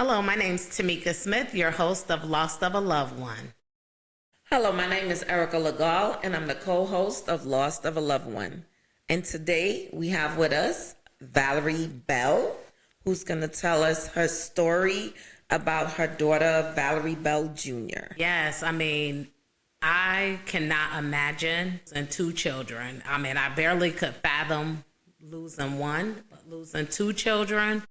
Hello, my name's Tamika Smith, your host of Lost of a Loved One. Hello, my name is Erica Legal, and I'm the co-host of Lost of a Loved One. And today we have with us Valerie Bell, who's going to tell us her story about her daughter, Valerie Bell Jr. Yes, I cannot imagine losing two children. I barely could fathom losing one, but losing two children,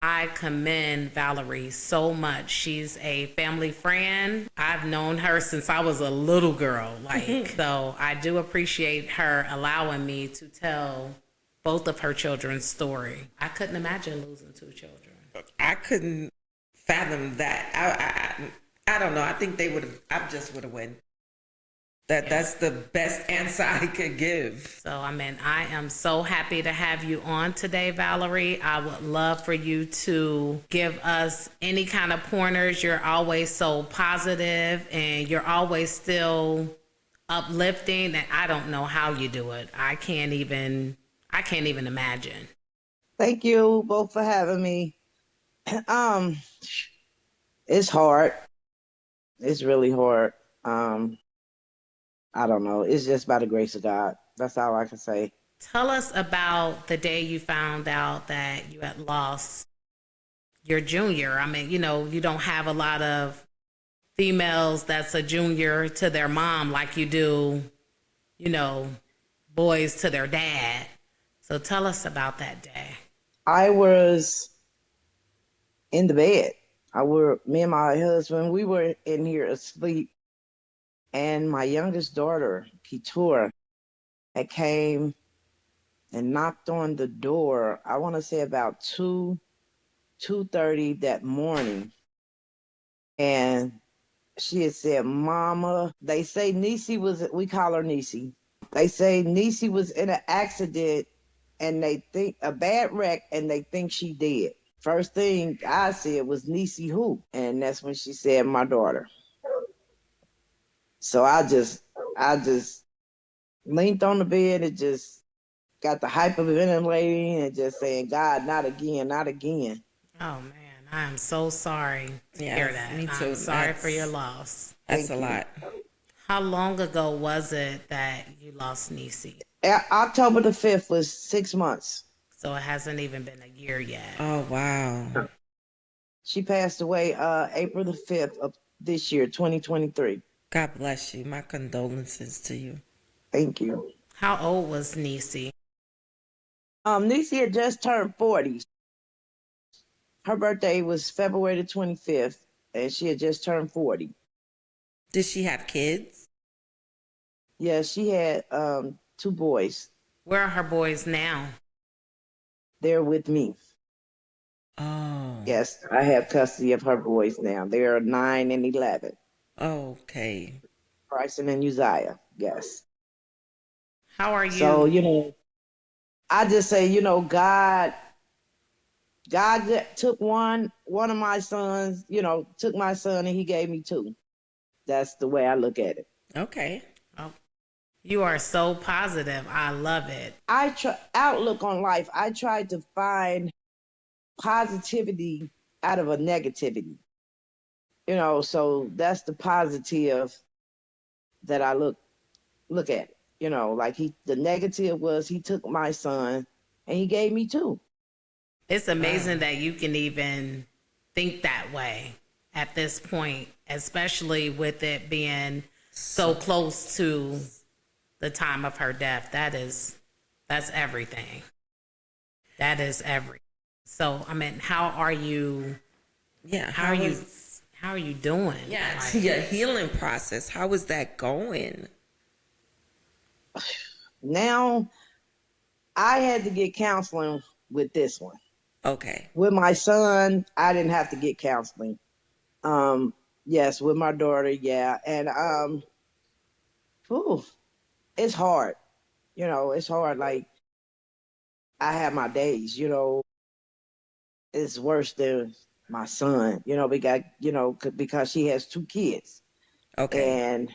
I commend Valerie so much. She's a family friend. I've known her since I was a little girl. So I do appreciate her allowing me to tell both of her children's story. I couldn't imagine losing two children. I couldn't fathom that. I don't know. I think I just would have went. That's the best answer I could give. So, I am so happy to have you on today, Valerie. I would love for you to give us any kind of pointers. You're always so positive and you're always still uplifting, and I don't know how you do it. I can't even imagine. Thank you both for having me. Um, it's hard. It's really hard. I don't know. It's just by the grace of God. That's all I can say. Tell us about the day you found out that you had lost your junior. You don't have a lot of females that's a junior to their mom like you do, boys to their dad. So tell us about that day. I was in the bed. Me and my husband, we were in here asleep. And my youngest daughter, Keturah, had came and knocked on the door, I want to say about 2:30 that morning. And she had said, Mama, they say we call her Niecy. They say Niecy was in an accident and they think a bad wreck and they think she dead. First thing I said was, Niecy who? And that's when she said, my daughter. So I just leaned on the bed and just got the hyperventilating and just saying, God, not again, not again. Oh man, I am so sorry to hear that. Me too. I'm sorry for your loss. That's a lot. How long ago was it that you lost Niecy? October the 5th was 6 months. So it hasn't even been a year yet. Oh, wow. She passed away April the 5th of this year, 2023. God bless you. My condolences to you. Thank you. How old was Niecy? Niecy had just turned 40. Her birthday was February the 25th, and she had just turned 40. Did she have kids? Yeah, she had 2 boys. Where are her boys now? They're with me. Oh. Yes, I have custody of her boys now. They are 9 and 11. Okay. Bryson and Uzziah, yes. How are you? So, I just say, God took one of my sons, took my son and he gave me 2. That's the way I look at it. Okay. Oh, you are so positive. I love it. Outlook on life. I tried to find positivity out of a negativity. So that's the positive that I look at. The negative was he took my son and he gave me 2. It's amazing that you can even think that way at this point, especially with it being so close to the time of her death. That's everything. That is everything. So, how are you? Yeah. How are you doing? Yeah. Your healing process. How is that going? Now, I had to get counseling with this one. Okay. With my son, I didn't have to get counseling. Yes, with my daughter, yeah. And it's hard. It's hard. Like, I have my days, it's worse than my son, because she has 2 kids. Okay. And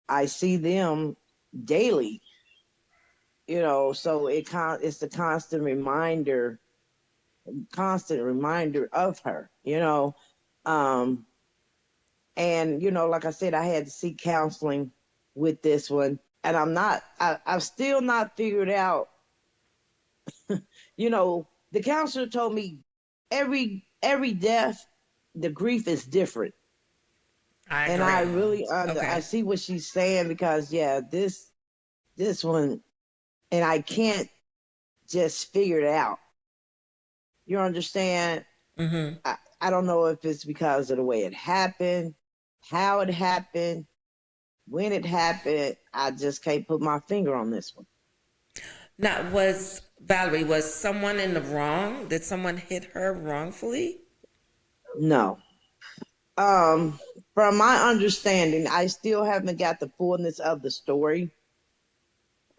I see them daily, so it's a constant reminder of her, you know. Um, and like I said, I had to seek counseling with this one, and I've still not figured out. The counselor told me every death, the grief is different, I and I agree. really I Okay. see what she's saying, because yeah, this one, and I can't just figure it out. You understand? Mm-hmm. I don't know if it's because of the way it happened, how it happened, when it happened. I just can't put my finger on this one. Now, was someone in the wrong? Did someone hit her wrongfully? No. Um, from my understanding, I still haven't got the fullness of the story.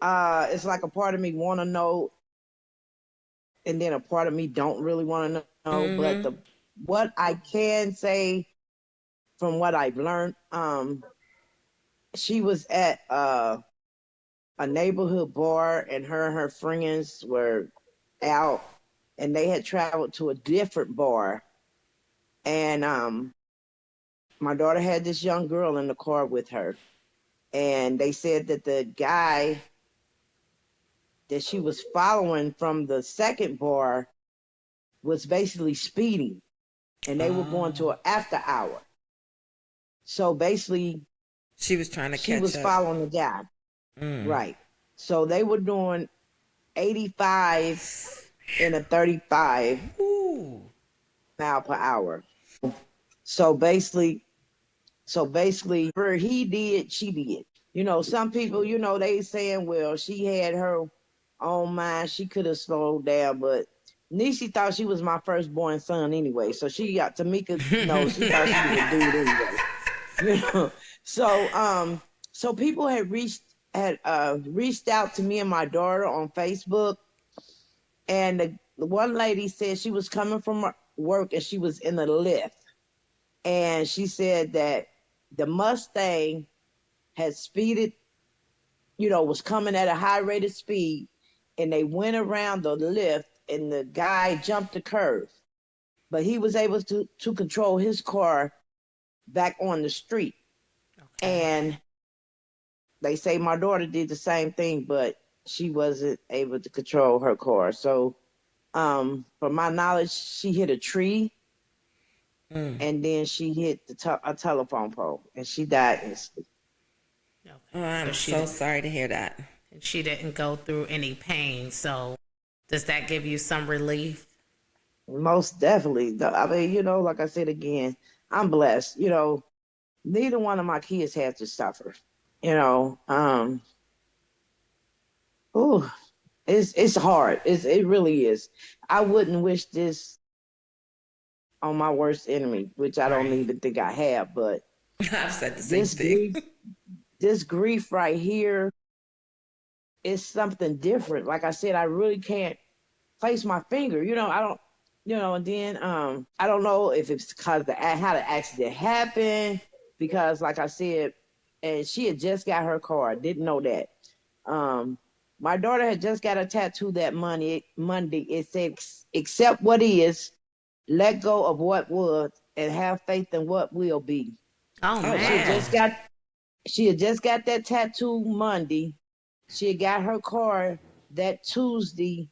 It's like a part of me want to know, and then a part of me don't really want to know. But Mm-hmm. the what I can say from what I've learned, she was at a neighborhood bar, and her friends were out, and they had traveled to a different bar, and my daughter had this young girl in the car with her, and they said that the guy that she was following from the second bar was basically speeding, and they were going to Oh, an after hour. So basically, she was trying to she catch was up. following the guy, Mm. right? So they were doing 85 in a 35 Ooh. mile per hour. So basically, where he did, she did. Some people, they saying, well, she had her own mind. She could have slowed down, but Niecy thought she was my firstborn son anyway. So she got Tamika. No, she thought she was a dude anyway. You know. So so people had reached out to me and my daughter on Facebook, and the one lady said she was coming from work and she was in the lift, and she said that the Mustang had speeded, was coming at a high rate of speed, and they went around the lift, and the guy jumped the curve, but he was able to control his car back on the street. Okay. And they say my daughter did the same thing, but she wasn't able to control her car. So, from my knowledge, she hit a tree, Mm. and then she hit a telephone pole, and she died instantly. Oh, Okay. So I'm so sorry to hear that. she didn't go through any pain. So does that give you some relief? Most definitely. I mean, like I said again, I'm blessed. Neither one of my kids had to suffer. You know, ooh, it's hard. It really is. I wouldn't wish this on my worst enemy, which I don't Right. even think I have. But I've said the same this thing. grief, this grief right here is something different. Like I said, I really can't place my finger. I don't. And then I don't know if it's because how the accident happened. Because like I said, and she had just got her car. Didn't know that. Um, my daughter had just got a tattoo that Monday. It said, "Accept what is, let go of what was, and have faith in what will be." Oh Oh She had wow. man. just got she had just got that tattoo Monday. She had got her car that Tuesday.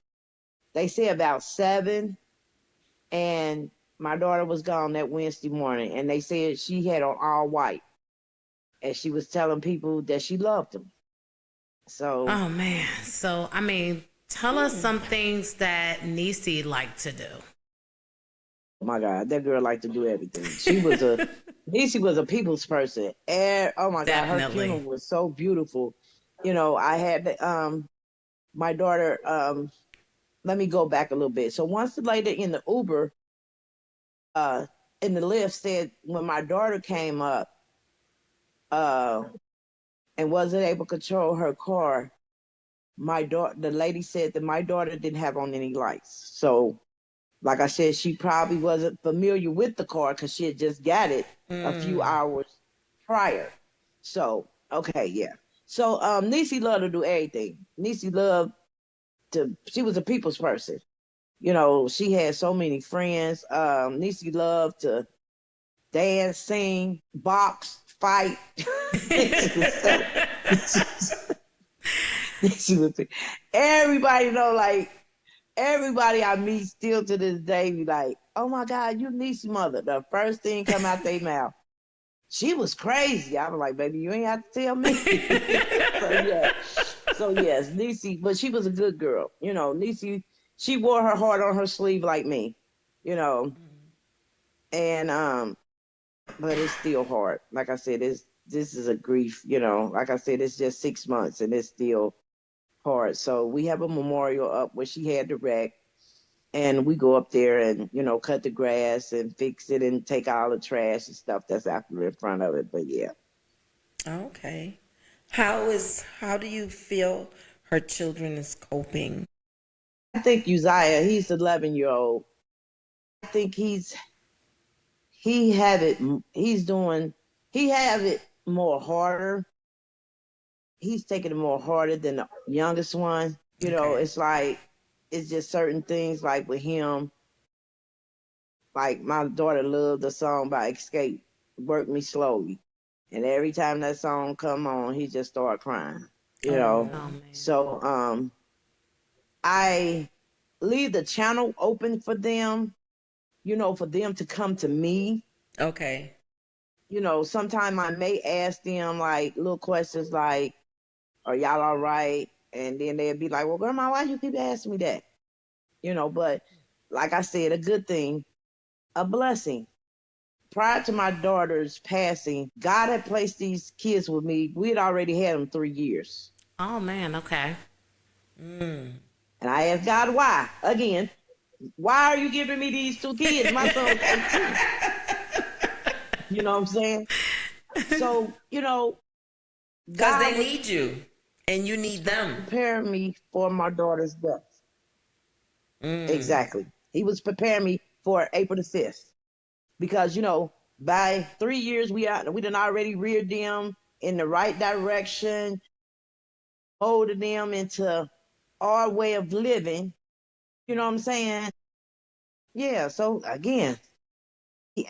They say about 7, and my daughter was gone that Wednesday morning. And they said she had on all white, and she was telling people that she loved them. So, Oh man. So I mean, tell us Mm. some things that Nisi liked to do. oh my God, that girl liked to do everything. Niecy was a people's person. And oh my God, her funeral Definitely. was so beautiful. I had my daughter. Let me go back a little bit. So once the lady in the Uber, uh, in the lift said when my daughter came up, uh, and wasn't able to control her car, the lady said that my daughter didn't have on any lights. So, like I said, she probably wasn't familiar with the car because she had just got it a few Mm. hours prior. So, okay, yeah. So, Niecy loved to do everything. Niecy loved she was a people's person. She had so many friends. Niecy loved to dance, sing, box, fight. She was so she was everybody know, like everybody I meet still to this day be like, oh my God, you Niecy mother. The first thing come out their mouth. She was crazy. I was like, baby, you ain't have to tell me. So yeah. So yes, Niecy, but she was a good girl. Niecy, she wore her heart on her sleeve like me, you know. And but it's still hard. Like I said, this is a grief, like I said, it's just 6 months and it's still hard. So we have a memorial up where she had the wreck, and we go up there and cut the grass and fix it and take all the trash and stuff that's after in front of it. But yeah. Okay. How do you feel her children is coping? I think Uzziah, he's 11-year-old. I think he have it he's doing he have it more harder. He's taking it more harder than the youngest one. Okay. It's like it's just certain things like with him. Like my daughter loved the song by Escape, Work Me Slowly. And every time that song come on, he just start crying. You know. Oh. Oh man. So I leave the channel open for them, for them to come to me. Okay. Sometimes I may ask them like little questions like, are y'all all right? And then they'd be like, well, grandma, why you keep asking me that? But like I said, a good thing, a blessing. Prior to my daughter's passing, God had placed these kids with me. We had already had them 3 years. Oh man. Okay. Mm. And I asked God why. Again, why are you giving me these two kids? My son's 18. You know what I'm saying? So, Because God they was need you and you need them. preparing me for my daughter's death. Mm. Exactly. He was preparing me for April the 5th. Because, by 3 years we done already reared them in the right direction, molded them into our way of living. You know what I'm saying? Yeah. So again, he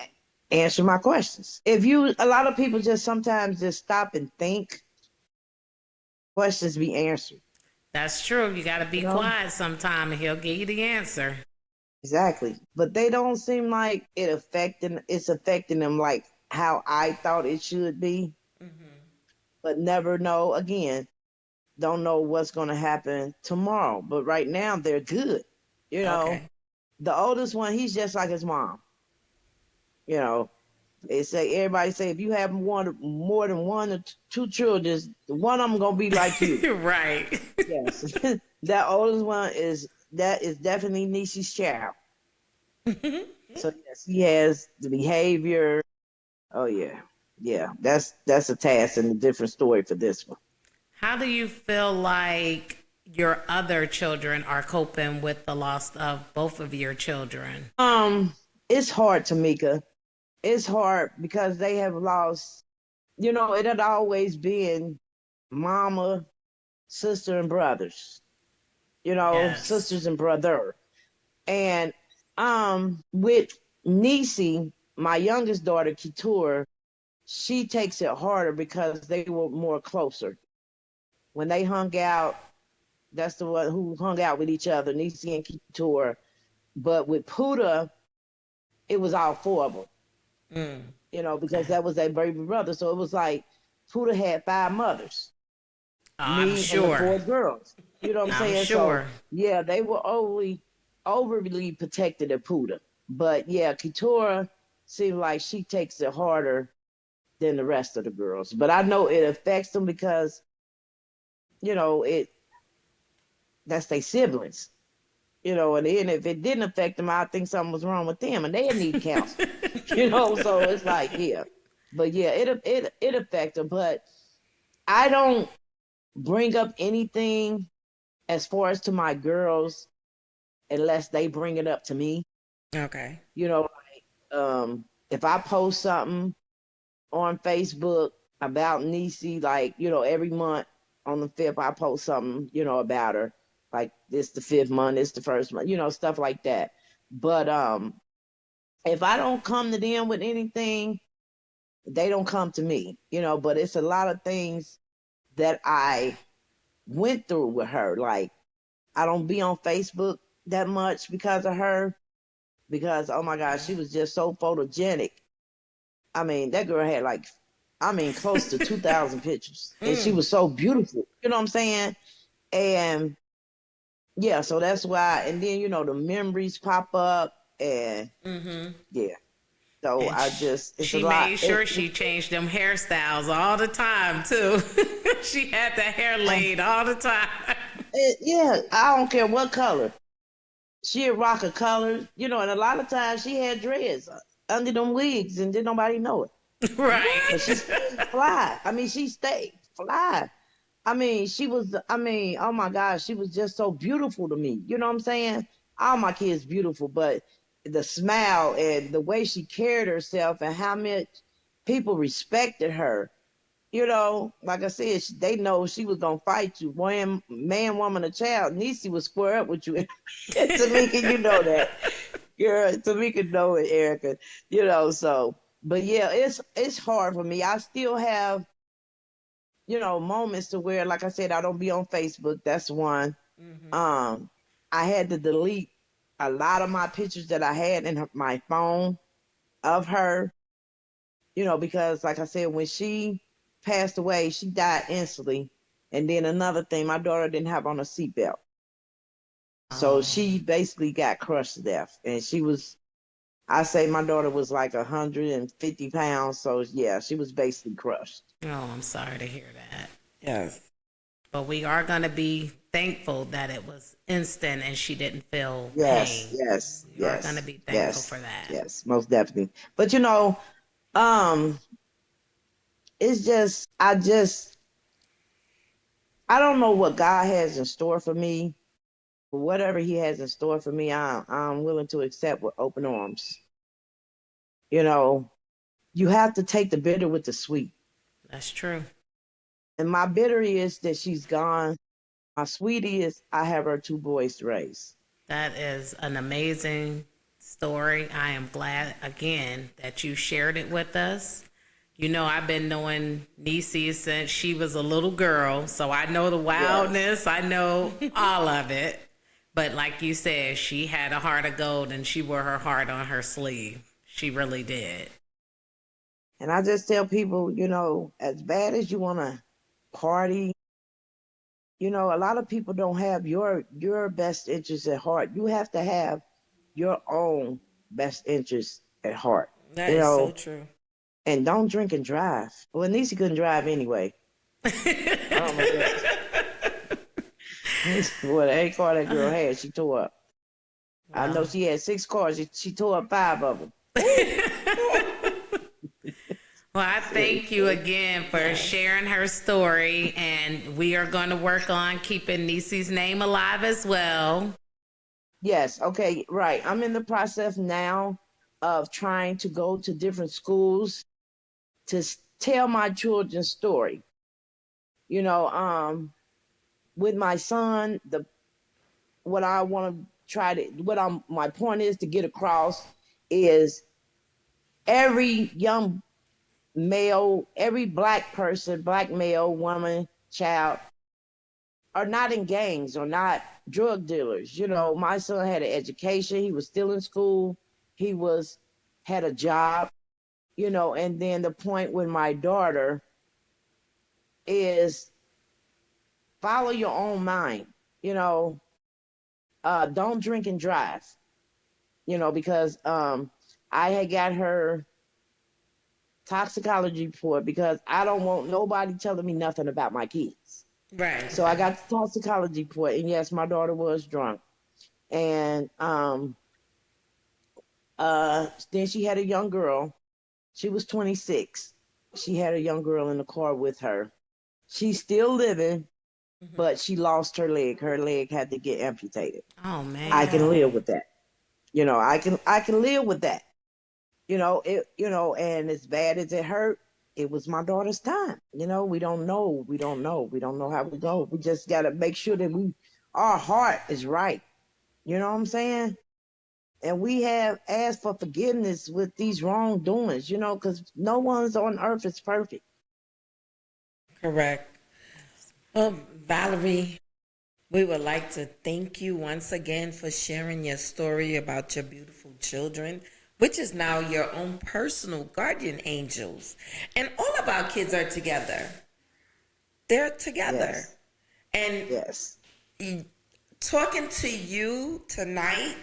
answer my questions. A lot of people just sometimes just stop and think, questions be answered. That's true. You got to You be know? quiet sometime and he'll give you the answer. Exactly. But they don't seem like it's affecting them like how I thought it should be. But never know again. Don't know what's gonna happen tomorrow. But right now they're good. You know, Okay. the oldest one, he's just like his mom. You know, everybody say if you have more than one or two children, one of them gonna be like you. Right. Yes, that oldest one is definitely Nishi's child. So yes, he has the behavior. Oh yeah, yeah. That's a task and a different story for this one. How do you feel like your other children are coping with the loss of both of your children? It's hard, Tamika. It's hard because they have lost. It had always been mama, sister, and brothers. Yes. Sisters and brother. And with Nisi, my youngest daughter, Kitur, she takes it harder because they were more closer. When they hung out, that's the one who hung out with each other, Nisi and Kitur. But with Puda, it was all four of them, Mm. because that was their baby brother. So it was like Puda had five mothers, Oh, I'm me and the sure. four girls. You know what I'm I'm saying? So sure. yeah, they were overly protected of Puda. But yeah, Keturah seems like she takes it harder than the rest of the girls. But I know it affects them because, it that's their siblings. And then if it didn't affect them, I think something was wrong with them and they need counseling. So it's like, yeah. But yeah, it affects them. But I don't bring up anything as far as to my girls unless they bring it up to me. Okay. If I post something on Facebook about Niecy, like, every month on the 5th, I post something, about her. like this the 5th month, it's the 1st month, stuff like that. But if I don't come to them with anything, they don't come to me, but it's a lot of things that I went through with her. Like, I don't be on Facebook that much because of her, because oh my gosh, she was just so photogenic. I mean, that girl had like, close to 2,000 pictures, and she was so beautiful. You know what I'm saying? And yeah, so that's why. And then the memories pop up, and yeah. So And I just, it's a she lot. made sure she changed them hairstyles all the time too. She had the hair laid all the time. Yeah, I don't care what color. She'd rock a color, and a lot of times she had dreads under them wigs, and didn't nobody know it. But she Right. stayed fly. She stayed fly. She was, oh my gosh, she was just so beautiful to me. You know what I'm saying? All my kids beautiful, but the smile and the way she carried herself and how much people respected her. Like I said, they know she was gonna fight you, man, woman, or child. Niecy would square up with you. Tamika, you know that. Girl, Tamika know it, Erica. So, but yeah, it's hard for me. I still have moments to where, like I said, I don't be on Facebook. That's one. Um, I had to delete a lot of my pictures that I had in my phone of her, because like I said, when she passed away, she died instantly. And then another thing, my daughter didn't have on a seatbelt. So Oh, she basically got crushed to death. And I say my daughter was like 150 pounds. So yeah, she was basically crushed. oh, I'm sorry to hear that. Yes. But we are going to be thankful that it was instant and she didn't feel Yes, pain. yes, We are going to yes, be thankful yes, for that. yes, most definitely. But um, it's just I don't know what God has in store for me. But whatever He has in store for me, I'm willing to accept with open arms. You know, you have to take the bitter with the sweet. That's true. And my bitter is that she's gone. My sweetie is I have her 2 boys to raise. That is an amazing story. I am glad again that you shared it with us. I've been knowing Niecy since she was a little girl, so I know the Yes. wildness, I know all of it. But like you said, she had a heart of gold and she wore her heart on her sleeve. She really did. And I just tell people, as bad as you want to party, a lot of people don't have your best interest at heart. You have to have your own best interest at heart. That You is so know, true. and don't drink and drive. Well, Niecy couldn't drive anyway. Oh my goodness. Well, every car that girl had, she tore up. I know Well, she had 6 cars. She tore up 5 of them. well, I thank you Seriously. again for Yes. sharing her story, and we are going to work on keeping Niecy's name alive as well. Yes. Okay. Right. I'm in the process now of trying to go to different schools to tell my children's story. You know, with my son, what I want to try to what I'm my point is to get across is every young male, every black person, black male, woman, child, are not in gangs or not drug dealers. My son had an education. He was still in school. He was had a job. And then the point with my daughter is follow your own mind. You know, don't drink and drive. Because I had got her toxicology report because I don't want nobody telling me nothing about my kids. Right. So I got the toxicology report, and yes, my daughter was drunk. And then she had a young girl. She was 26. She had a young girl in the car with her. She's still living, but she lost her leg. Her leg had to get amputated. Oh, I can man. live with that. I can live with that. And as bad as it hurt, it was my daughter's time. We don't know. We don't know how we go. We just gotta make sure that we our heart is right. You know what I'm saying? And we have asked for forgiveness with these wrongdoings, because no one's on earth is perfect. Correct. Well, Valerie, we would like to thank you once again for sharing your story about your beautiful children, which is now your own personal guardian angels. And all of our kids are together. They're together. Yes. And Yes. talking to you tonight,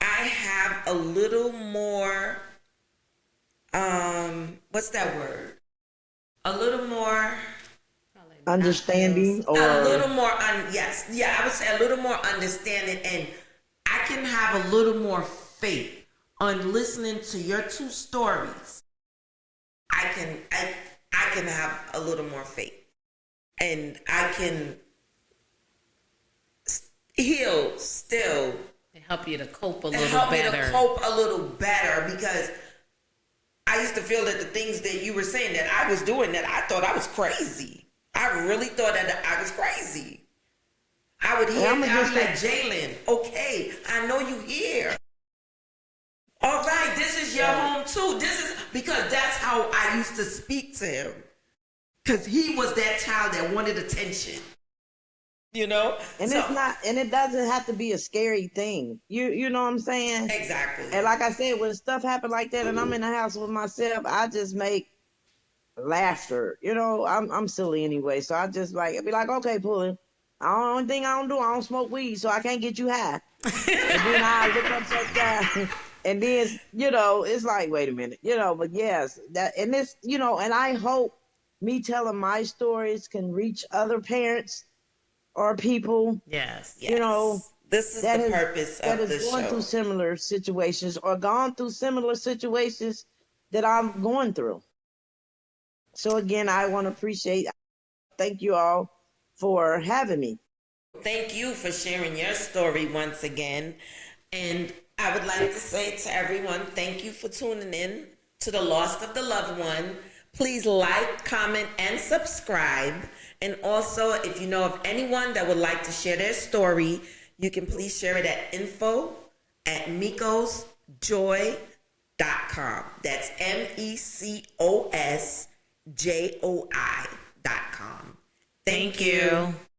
I have a little more, what's that word? A little more, Understanding a or little more, yes, yeah, I would say a little more understanding, and I can have a little more faith on listening to your two stories. I can have a little more faith, and I can heal still. It help you to cope a It little helped me to better. cope a little better, because I used to feel that the things that you were saying that I was doing, that I thought I was crazy. I really thought that I was crazy. I would hear I'ma that, I'd just be like, Jalen, okay, I know you here. All right, this is your home too. This is because that's how I used to speak to him. Because he was that child that wanted attention. You know? and So, it's not, and it doesn't have to be a scary thing. You know what I'm saying? exactly. And like I said, when stuff happen like that and I'm in the house with myself, I just make laughter. I'm silly anyway. So I just I'd be like, okay, Pulling. The only thing I don't smoke weed, so I can't get you high. And then I look upside down, and then it's like, wait a minute, But yes, that and this, and I hope me telling my stories can reach other parents or people, Yes. Yes. This is that the has purpose that of has the gone show. through similar situations or gone through similar situations that I'm going through. So again, I want to thank you all for having me. Thank you for sharing your story once again. And I would like to say to everyone, thank you for tuning in to The Lost of the Loved One. Please like, comment, and subscribe. And also, if you know of anyone that would like to share their story, you can please share it at info@mecosjoy.com. That's MECOSJOI.com. Thank you.